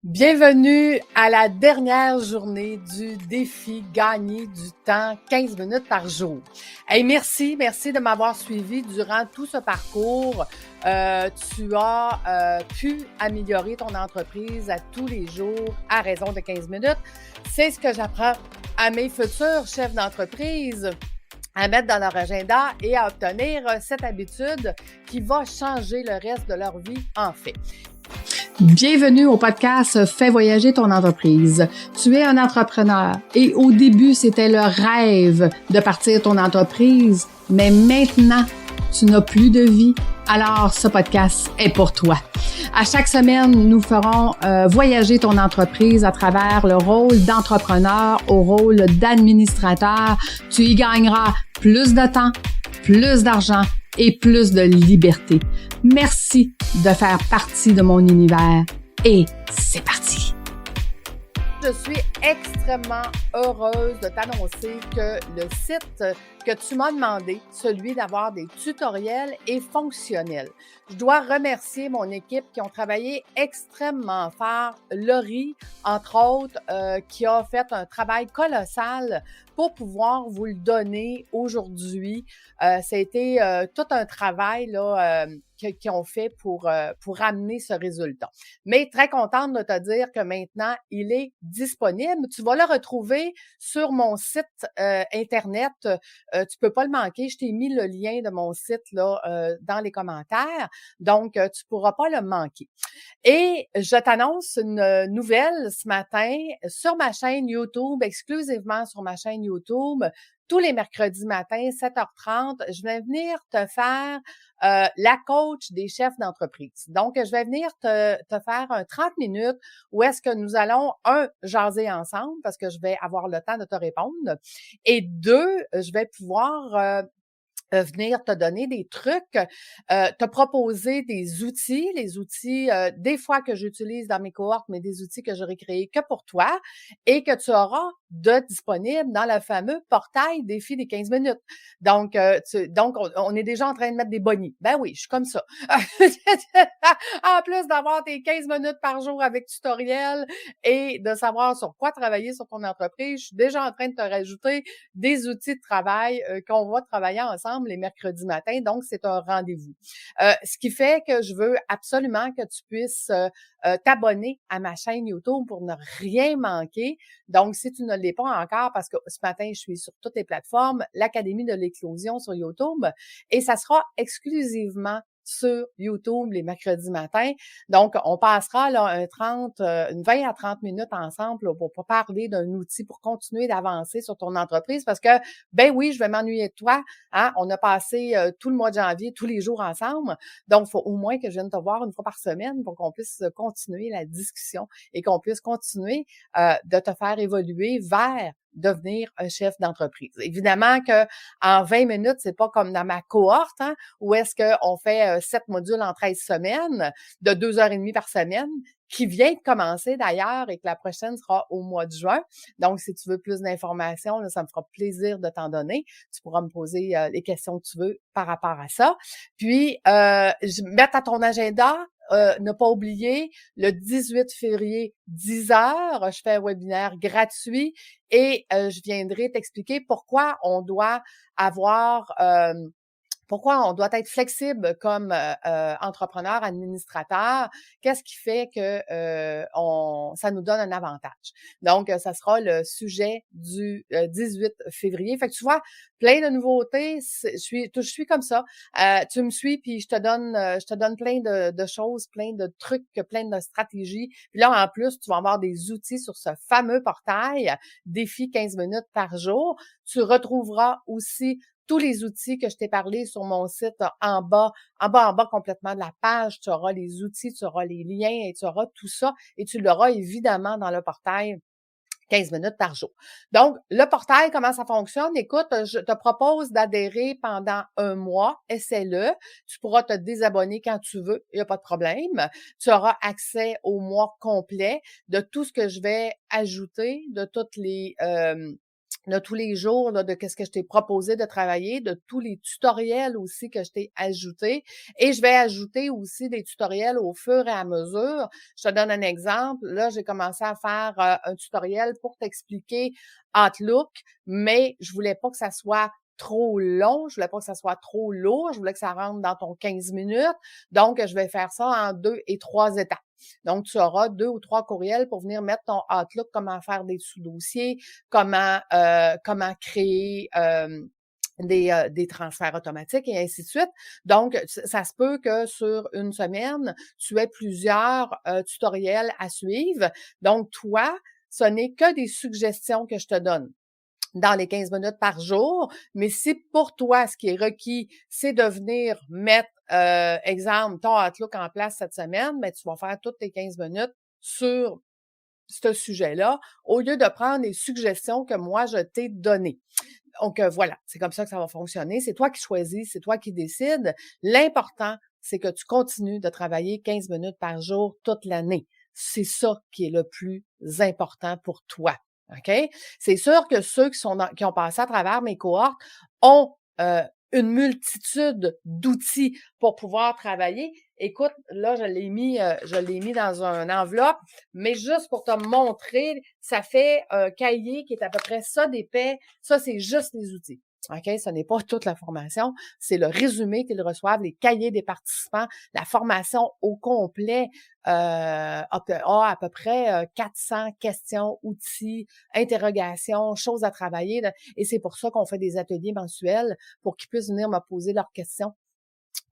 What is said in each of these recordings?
Bienvenue à la dernière journée du défi gagner du temps 15 minutes par jour. Hey, merci de m'avoir suivi durant tout ce parcours. Tu as pu améliorer ton entreprise à tous les jours à raison de 15 minutes. C'est ce que j'apprends à mes futurs chefs d'entreprise à mettre dans leur agenda et à obtenir cette habitude qui va changer le reste de leur vie en fait. Bienvenue au podcast Fais voyager ton entreprise. Tu es un entrepreneur et au début, c'était le rêve de partir ton entreprise, mais maintenant, tu n'as plus de vie. Alors, ce podcast est pour toi. À chaque semaine, nous ferons voyager ton entreprise à travers le rôle d'entrepreneur au rôle d'administrateur. Tu y gagneras plus de temps, plus d'argent et plus de liberté. Merci de faire partie de mon univers et c'est parti! Je suis extrêmement heureuse de t'annoncer que le site que tu m'as demandé, celui d'avoir des tutoriels, est fonctionnel. Je dois remercier mon équipe qui ont travaillé extrêmement fort. Laurie, entre autres, qui a fait un travail colossal pour pouvoir vous le donner aujourd'hui. Ça a été tout un travail là, qu'ils ont fait pour amener ce résultat. Mais très contente de te dire que maintenant, il est disponible. Tu vas le retrouver sur mon site Internet. Tu peux pas le manquer. Je t'ai mis le lien de mon site là dans les commentaires. Donc, tu pourras pas le manquer. Et je t'annonce une nouvelle ce matin sur ma chaîne YouTube, exclusivement sur ma chaîne YouTube. Tous les mercredis matins, 7h30, je vais venir te faire la coach des chefs d'entreprise. Donc, je vais venir te faire un 30 minutes où est-ce que nous allons, jaser ensemble parce que je vais avoir le temps de te répondre. Et deux, je vais pouvoir venir te donner des trucs, te proposer des outils, les outils des fois que j'utilise dans mes cohortes, mais des outils que j'aurais créés que pour toi et que tu auras de disponible dans le fameux portail défi des 15 minutes. Donc, on est déjà en train de mettre des bonnies. Ben oui, je suis comme ça. En plus d'avoir tes 15 minutes par jour avec tutoriel et de savoir sur quoi travailler sur ton entreprise, je suis déjà en train de te rajouter des outils de travail qu'on va travailler ensemble les mercredis matins. Donc, c'est un rendez-vous. Ce qui fait que je veux absolument que tu puisses t'abonner à ma chaîne YouTube pour ne rien manquer. Donc, si tu ne l'es pas encore, parce que ce matin, je suis sur toutes les plateformes, l'Académie de l'éclosion sur YouTube, et ça sera exclusivement sur YouTube les mercredis matins. Donc, on passera là une 20 à 30 minutes ensemble là, pour parler d'un outil pour continuer d'avancer sur ton entreprise parce que, ben oui, je vais m'ennuyer de toi. Hein? On a passé tout le mois de janvier, tous les jours ensemble. Donc, il faut au moins que je vienne te voir une fois par semaine pour qu'on puisse continuer la discussion et qu'on puisse continuer de te faire évoluer vers devenir un chef d'entreprise. Évidemment que en 20 minutes, c'est pas comme dans ma cohorte, hein, où est-ce qu'on fait 7 modules en 13 semaines, de 2h30 par semaine, qui vient de commencer d'ailleurs et que la prochaine sera au mois de juin. Donc, si tu veux plus d'informations, là, ça me fera plaisir de t'en donner. Tu pourras me poser les questions que tu veux par rapport à ça. Puis, mettre à ton agenda, ne pas oublier, le 18 février, 10 heures, je fais un webinaire gratuit et je viendrai t'expliquer pourquoi on doit avoir pourquoi on doit être flexible comme entrepreneur, administrateur. Qu'est-ce qui fait que ça nous donne un avantage? Donc, ça sera le sujet du 18 février. Fait que tu vois, plein de nouveautés. Je suis comme ça. Tu me suis, puis je te donne plein de choses, plein de trucs, plein de stratégies. Puis là, en plus, tu vas avoir des outils sur ce fameux portail, défi 15 minutes par jour. Tu retrouveras aussi tous les outils que je t'ai parlé sur mon site en bas complètement de la page. Tu auras les outils, tu auras les liens et tu auras tout ça et tu l'auras évidemment dans le portail 15 minutes par jour. Donc, le portail, comment ça fonctionne? Écoute, je te propose d'adhérer pendant un mois. Essaie-le. Tu pourras te désabonner quand tu veux. Il n'y a pas de problème. Tu auras accès au mois complet de tout ce que je vais ajouter, de toutes de tous les jours, là, de qu'est-ce que je t'ai proposé de travailler, de tous les tutoriels aussi que je t'ai ajoutés. Et je vais ajouter aussi des tutoriels au fur et à mesure. Je te donne un exemple. Là, j'ai commencé à faire un tutoriel pour t'expliquer Outlook, mais je voulais pas que ça soit trop long, je voulais pas que ça soit trop lourd, je voulais que ça rentre dans ton 15 minutes. Donc, je vais faire ça en 2 et 3 étapes. Donc, tu auras 2 ou 3 courriels pour venir mettre ton Outlook, comment faire des sous-dossiers, comment créer des transferts automatiques et ainsi de suite. Donc, ça se peut que sur une semaine, tu aies plusieurs tutoriels à suivre. Donc, toi, ce n'est que des suggestions que je te donne dans les 15 minutes par jour. Mais si pour toi, ce qui est requis, c'est de venir mettre, exemple, ton Outlook en place cette semaine, ben, tu vas faire toutes tes 15 minutes sur ce sujet-là, au lieu de prendre les suggestions que moi, je t'ai données. Donc, voilà, c'est comme ça que ça va fonctionner. C'est toi qui choisis, c'est toi qui décides. L'important, c'est que tu continues de travailler 15 minutes par jour toute l'année. C'est ça qui est le plus important pour toi. OK? C'est sûr que ceux qui ont passé à travers mes cohortes ont une multitude d'outils pour pouvoir travailler. Écoute, là, je l'ai mis dans une enveloppe, mais juste pour te montrer, ça fait un cahier qui est à peu près ça d'épais. Ça, c'est juste les outils. OK? Ce n'est pas toute la formation. C'est le résumé qu'ils reçoivent, les cahiers des participants. La formation au complet a à peu près 400 questions, outils, interrogations, choses à travailler. Et c'est pour ça qu'on fait des ateliers mensuels pour qu'ils puissent venir me poser leurs questions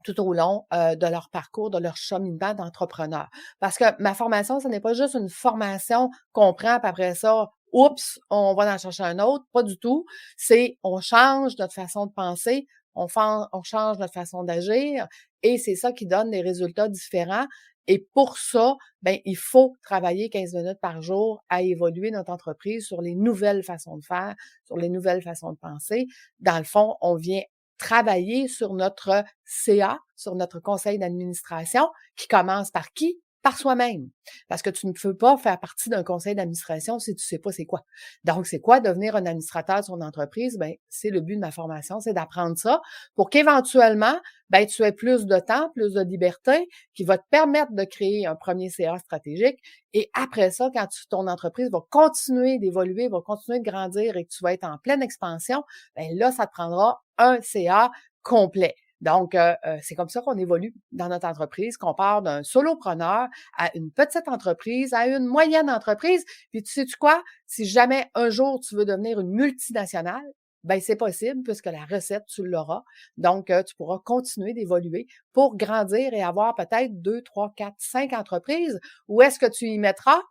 tout au long de leur parcours, de leur cheminement d'entrepreneur. Parce que ma formation, ce n'est pas juste une formation qu'on prend, puis après ça, oups, on va en chercher un autre. Pas du tout. C'est, on change notre façon de penser, on change notre façon d'agir, et c'est ça qui donne des résultats différents. Et pour ça, ben, il faut travailler 15 minutes par jour à évoluer notre entreprise sur les nouvelles façons de faire, sur les nouvelles façons de penser. Dans le fond, on vient travailler sur notre CA, sur notre conseil d'administration, qui commence par qui? Par soi-même. Parce que tu ne peux pas faire partie d'un conseil d'administration si tu sais pas c'est quoi. Donc, c'est quoi devenir un administrateur de son entreprise? Ben, c'est le but de ma formation, c'est d'apprendre ça pour qu'éventuellement, ben, tu aies plus de temps, plus de liberté, qui va te permettre de créer un premier CA stratégique. Et après ça, quand ton entreprise va continuer d'évoluer, va continuer de grandir et que tu vas être en pleine expansion, ben là, ça te prendra un CA complet. Donc, c'est comme ça qu'on évolue dans notre entreprise, qu'on part d'un solopreneur à une petite entreprise, à une moyenne entreprise. Puis tu sais-tu quoi? Si jamais un jour tu veux devenir une multinationale, ben c'est possible puisque la recette, tu l'auras. Donc, tu pourras continuer d'évoluer pour grandir et avoir peut-être 2, 3, 4, 5 entreprises. Où est-ce que tu y mettras?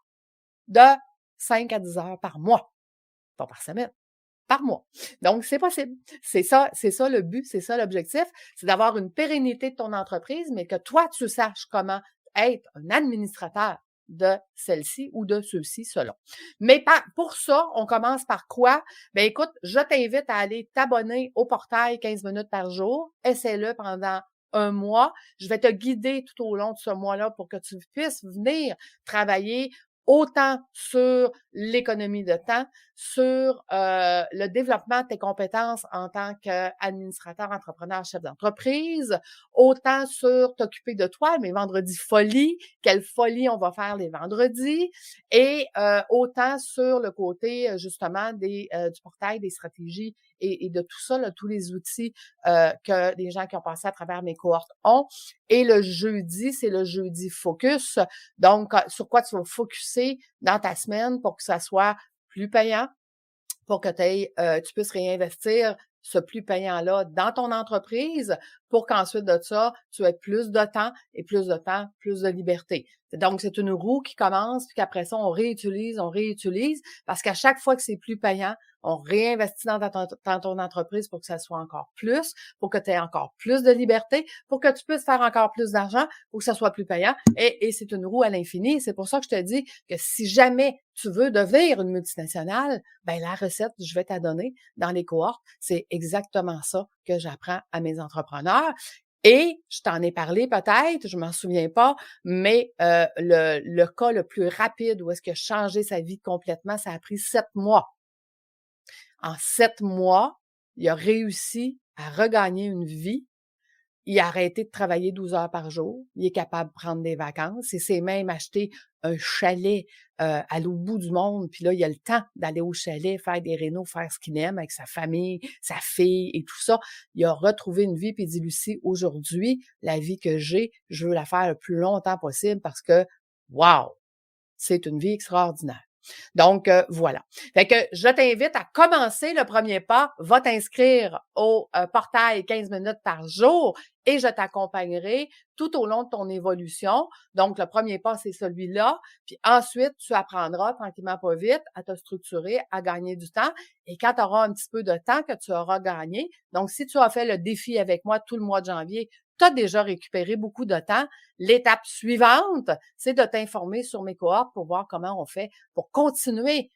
De 5 à 10 heures par mois, pas par semaine. Par mois. Donc, c'est possible. C'est ça le but, c'est ça l'objectif, c'est d'avoir une pérennité de ton entreprise, mais que toi, tu saches comment être un administrateur de celle-ci ou de ceux-ci selon. Mais pour ça, on commence par quoi? Ben écoute, je t'invite à aller t'abonner au portail 15 minutes par jour. Essaie-le pendant un mois. Je vais te guider tout au long de ce mois-là pour que tu puisses venir travailler autant sur l'économie de temps, sur le développement de tes compétences en tant qu'administrateur, entrepreneur, chef d'entreprise, autant sur t'occuper de toi, mes vendredis folie, quelle folie on va faire les vendredis, et autant sur le côté justement du portail, des stratégies et de tout ça, là, tous les outils que les gens qui ont passé à travers mes cohortes ont. Et le jeudi, c'est le jeudi focus. Donc, sur quoi tu vas focuser dans ta semaine pour que ça soit plus payant, pour que tu puisses réinvestir ce plus payant-là dans ton entreprise pour qu'ensuite de ça, tu aies plus de temps et plus de temps, plus de liberté. Donc, c'est une roue qui commence, puis qu'après ça, on réutilise, parce qu'à chaque fois que c'est plus payant, on réinvestit dans ton entreprise pour que ça soit encore plus, pour que tu aies encore plus de liberté, pour que tu puisses faire encore plus d'argent, pour que ça soit plus payant. Et c'est une roue à l'infini. C'est pour ça que je te dis que si jamais tu veux devenir une multinationale, ben la recette, je vais t'la donner dans les cohortes. C'est exactement ça que j'apprends à mes entrepreneurs. Et je t'en ai parlé peut-être, je m'en souviens pas, mais le cas le plus rapide où est-ce qu'il a changé sa vie complètement, ça a pris 7 mois. En 7 mois, il a réussi à regagner une vie. Il a arrêté de travailler 12 heures par jour. Il est capable de prendre des vacances. Il s'est même acheté un chalet à l'autre bout du monde. Puis là, il a le temps d'aller au chalet, faire des rénaux, faire ce qu'il aime avec sa famille, sa fille et tout ça. Il a retrouvé une vie, puis il dit, Lucie, aujourd'hui, la vie que j'ai, je veux la faire le plus longtemps possible parce que, wow, c'est une vie extraordinaire. Donc, voilà. Fait que je t'invite à commencer le premier pas. Va t'inscrire au portail 15 minutes par jour et je t'accompagnerai tout au long de ton évolution. Donc, le premier pas, c'est celui-là. Puis ensuite, tu apprendras tranquillement pas vite à te structurer, à gagner du temps. Et quand tu auras un petit peu de temps que tu auras gagné, donc si tu as fait le défi avec moi tout le mois de janvier, tu as déjà récupéré beaucoup de temps. L'étape suivante, c'est de t'informer sur mes cohortes pour voir comment on fait pour continuer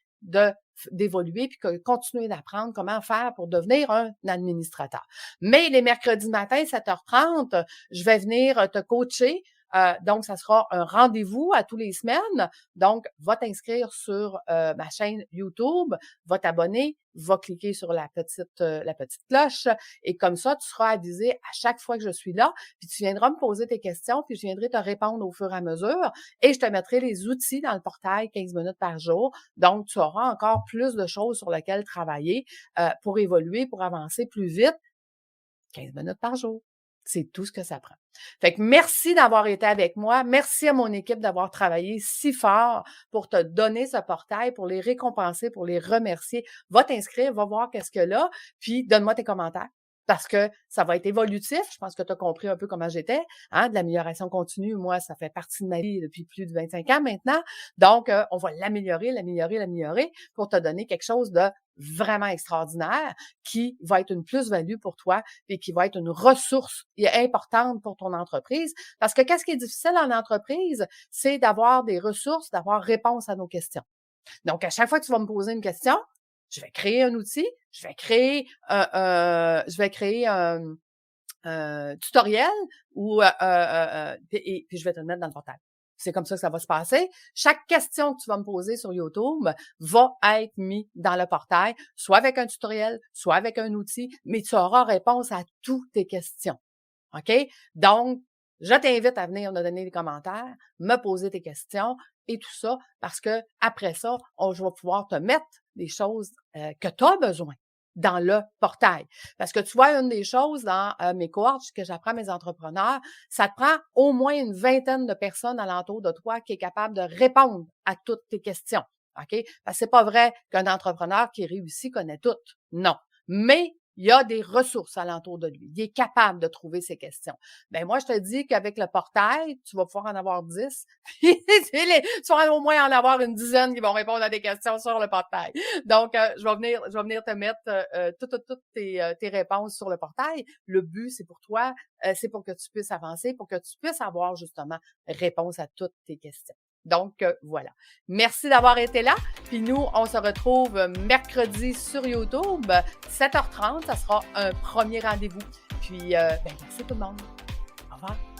d'évoluer puis continuer d'apprendre comment faire pour devenir un administrateur. Mais les mercredis matins, 7h30, je vais venir te coacher. Donc, ça sera un rendez-vous à tous les semaines. Donc, va t'inscrire sur ma chaîne YouTube, va t'abonner, va cliquer sur la petite cloche et comme ça, tu seras avisé à chaque fois que je suis là. Puis tu viendras me poser tes questions, puis je viendrai te répondre au fur et à mesure et je te mettrai les outils dans le portail 15 minutes par jour. Donc, tu auras encore plus de choses sur lesquelles travailler pour évoluer, pour avancer plus vite. 15 minutes par jour. C'est tout ce que ça prend. Fait que merci d'avoir été avec moi. Merci à mon équipe d'avoir travaillé si fort pour te donner ce portail, pour les récompenser, pour les remercier. Va t'inscrire, va voir qu'est-ce qu'il y a là, puis donne-moi tes commentaires. Parce que ça va être évolutif. Je pense que tu as compris un peu comment j'étais. Hein, de l'amélioration continue, moi, ça fait partie de ma vie depuis plus de 25 ans maintenant. Donc, on va l'améliorer pour te donner quelque chose de vraiment extraordinaire qui va être une plus-value pour toi et qui va être une ressource importante pour ton entreprise. Parce que qu'est-ce qui est difficile en entreprise, c'est d'avoir des ressources, d'avoir réponse à nos questions. Donc, à chaque fois que tu vas me poser une question, je vais créer un outil, je vais créer un tutoriel puis je vais te le mettre dans le portail. C'est comme ça que ça va se passer. Chaque question que tu vas me poser sur YouTube va être mise dans le portail, soit avec un tutoriel, soit avec un outil, mais tu auras réponse à toutes tes questions. OK? Donc, je t'invite à venir me donner des commentaires, me poser tes questions et tout ça, parce que après ça, je vais pouvoir te mettre des choses que tu as besoin dans le portail. Parce que tu vois, une des choses dans mes cohortes que j'apprends à mes entrepreneurs, ça te prend au moins une vingtaine de personnes alentour de toi qui est capable de répondre à toutes tes questions. OK? Parce que c'est pas vrai qu'un entrepreneur qui réussit connaît tout. Non. Mais il y a des ressources alentour de lui. Il est capable de trouver ses questions. Ben moi, je te dis qu'avec le portail, tu vas pouvoir en avoir 10. Tu vas au moins en avoir une dizaine qui vont répondre à des questions sur le portail. Donc, je vais venir te mettre toutes tes réponses sur le portail. Le but, c'est pour toi, c'est pour que tu puisses avancer, pour que tu puisses avoir justement réponse à toutes tes questions. Donc, voilà. Merci d'avoir été là. Puis nous, on se retrouve mercredi sur YouTube, 7h30. Ça sera un premier rendez-vous. Puis, merci tout le monde. Au revoir.